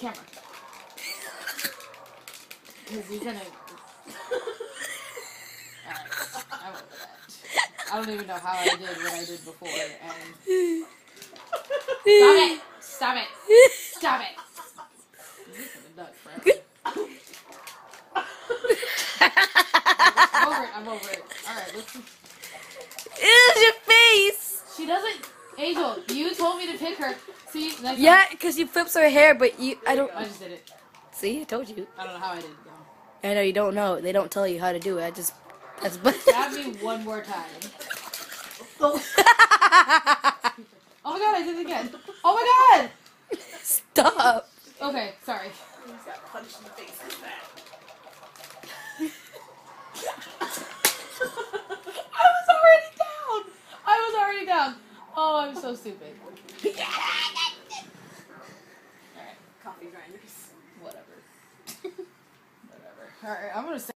camera. Because he's gonna... Alright, I'm over that. I don't even know how I did what I did before, and... Stop it! Stop it! Stop it! This is a duck forever. I'm over it. Alright, let's... Ew, your face! She doesn't... Angel, you told me to pick her. See? Next Yeah, time. because you flips her hair, but you... I don't... I just did it. See, I told you. I don't know how I did it, though. I know you don't know. They don't tell you how to do it. I just... That's... Stab me one more time. Oh my god, I did it again. Oh my god! Stop. Okay, sorry. He just got punched in the face with that. I was already down. Oh, I'm so stupid. Coffee grinders. Whatever. Whatever. Alright, I'm gonna say